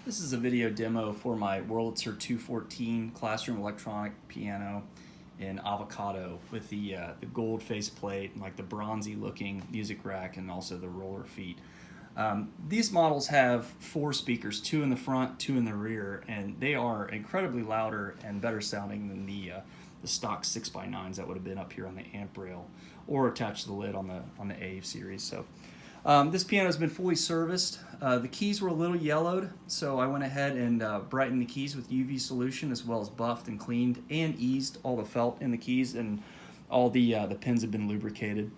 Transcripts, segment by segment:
This is a video demo for my Wurlitzer 214 classroom electronic piano in avocado with the gold faceplate and like the bronzy looking music rack and also the roller feet. These models have 4 speakers, 2 in the front, 2 in the rear, and they are incredibly louder and better sounding than the stock 6x9s that would have been up here on the amp rail or attached to the lid on the A series. So this piano has been fully serviced. The keys were a little yellowed, so I went ahead and brightened the keys with UV solution, as well as buffed and cleaned and eased all the felt in the keys, and all the pins have been lubricated,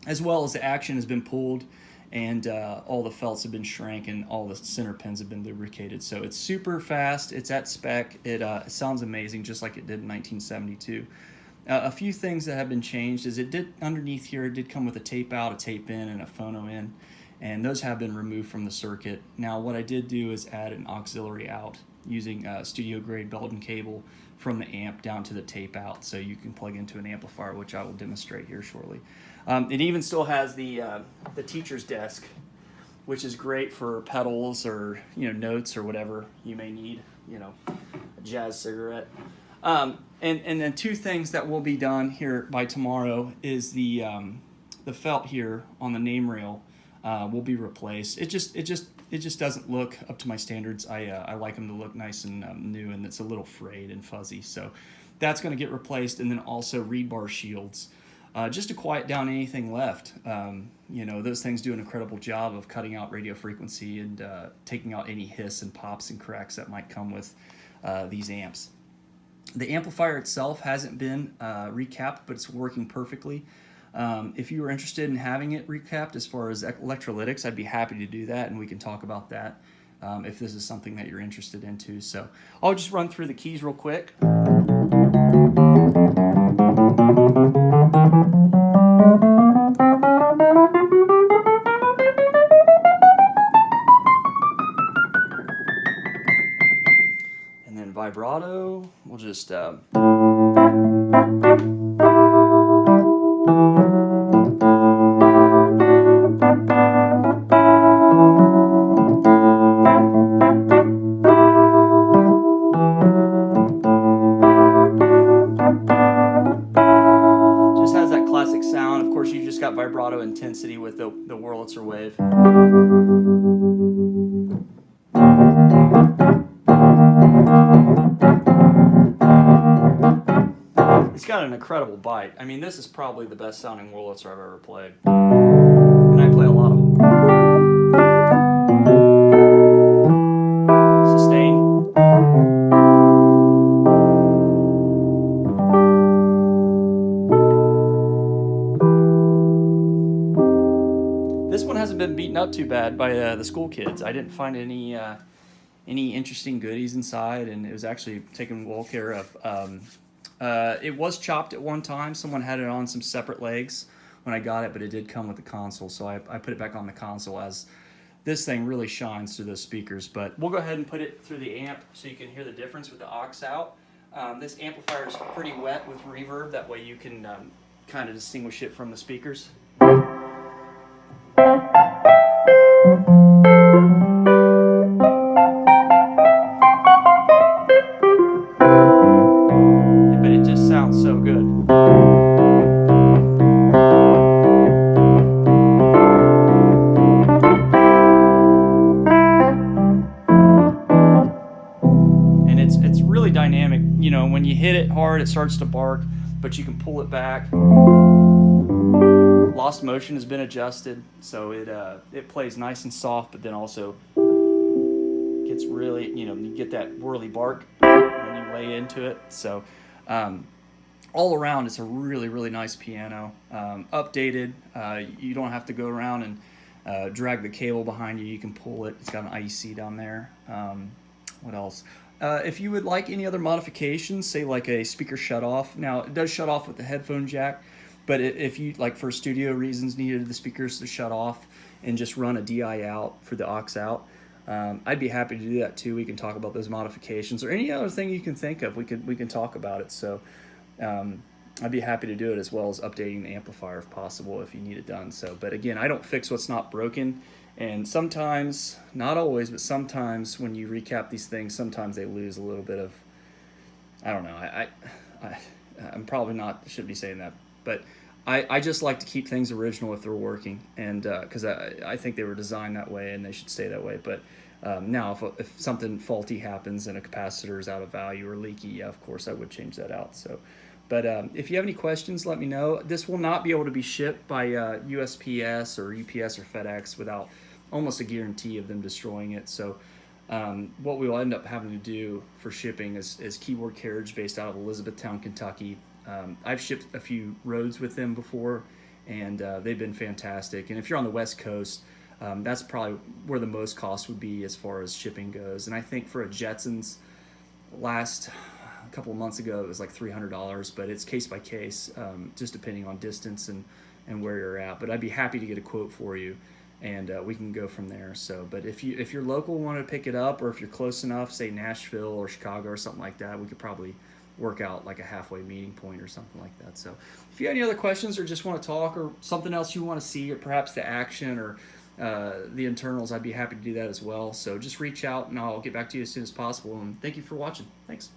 as well as the action has been pulled, and all the felts have been shrank, and all the center pins have been lubricated. So it's super fast, it's at spec, it sounds amazing just like it did in 1972. A few things that have been changed is it did, underneath here, it did come with a tape out, a tape in, and a phono in, and those have been removed from the circuit. Now what I did do is add an auxiliary out using studio grade Belgian cable from the amp down to the tape out, so you can plug into an amplifier, which I will demonstrate here shortly. It even still has the teacher's desk, which is great for pedals or notes or whatever you may need, a jazz cigarette. And then 2 things that will be done here by tomorrow is the felt here on the name rail will be replaced. It just doesn't look up to my standards. I like them to look nice and new, and it's a little frayed and fuzzy. So that's going to get replaced, and then also reed bar shields, just to quiet down anything left. Those things do an incredible job of cutting out radio frequency and taking out any hiss and pops and cracks that might come with these amps. The amplifier itself hasn't been recapped, but it's working perfectly. If you were interested in having it recapped as far as electrolytics, I'd be happy to do that, and we can talk about that if this is something that you're interested into. So I'll just run through the keys real quick. And then vibrato, we'll just has that classic sound. Of course, you just got vibrato intensity with the Wurlitzer wave. It's got an incredible bite. I mean, this is probably the best sounding Wurlitzer I've ever played. And I play a lot of them. Sustain. This one hasn't been beaten up too bad by the school kids. I didn't find any interesting goodies inside, and it was actually taken well care of. It was chopped at one time. Someone had it on some separate legs when I got it, but it did come with the console, so I put it back on the console, as this thing really shines through those speakers. But we'll go ahead and put it through the amp so you can hear the difference with the aux out. This amplifier is pretty wet with reverb, that way you can kind of distinguish it from the speakers. But it just sounds so good. And it's really dynamic. When you hit it hard, it starts to bark, but you can pull it back. Lost motion has been adjusted, so it plays nice and soft, but then also gets really, you get that whirly bark when you lay into it. So all around, it's a really, really nice piano. Updated. You don't have to go around and drag the cable behind you. You can pull it. It's got an IEC down there. What else? If you would like any other modifications, say like a speaker shut off. Now, it does shut off with the headphone jack, but if you, like for studio reasons, needed the speakers to shut off and just run a DI out for the aux out, I'd be happy to do that too. We can talk about those modifications, or any other thing you can think of. We can talk about it. So I'd be happy to do it, as well as updating the amplifier if possible, if you need it done. So, but again, I don't fix what's not broken, And sometimes, not always, but sometimes when you recap these things, sometimes they lose a little bit of, I don't know. I I'm probably not should be saying that, but I just like to keep things original if they're working, and because I think they were designed that way and they should stay that way. But now, if something faulty happens and a capacitor is out of value or leaky, yeah, of course I would change that out. So, but if you have any questions, let me know. This will not be able to be shipped by USPS or UPS or FedEx without almost a guarantee of them destroying it. So what we will end up having to do for shipping is Keyboard Carriage based out of Elizabethtown, Kentucky. I've shipped a few roads with them before, and they've been fantastic. And if you're on the West Coast, that's probably where the most cost would be as far as shipping goes. And I think for a Jetsons last a couple of months ago, it was like $300, but it's case by case, just depending on distance and where you're at. But I'd be happy to get a quote for you, and we can go from there. So, but if you're local, want to pick it up, or if you're close enough, say Nashville or Chicago or something like that, we could probably work out like a halfway meeting point or something like that. So, if you have any other questions or just want to talk or something else you want to see, or perhaps the action or the internals, I'd be happy to do that as well. So just reach out and I'll get back to you as soon as possible. And thank you for watching. Thanks.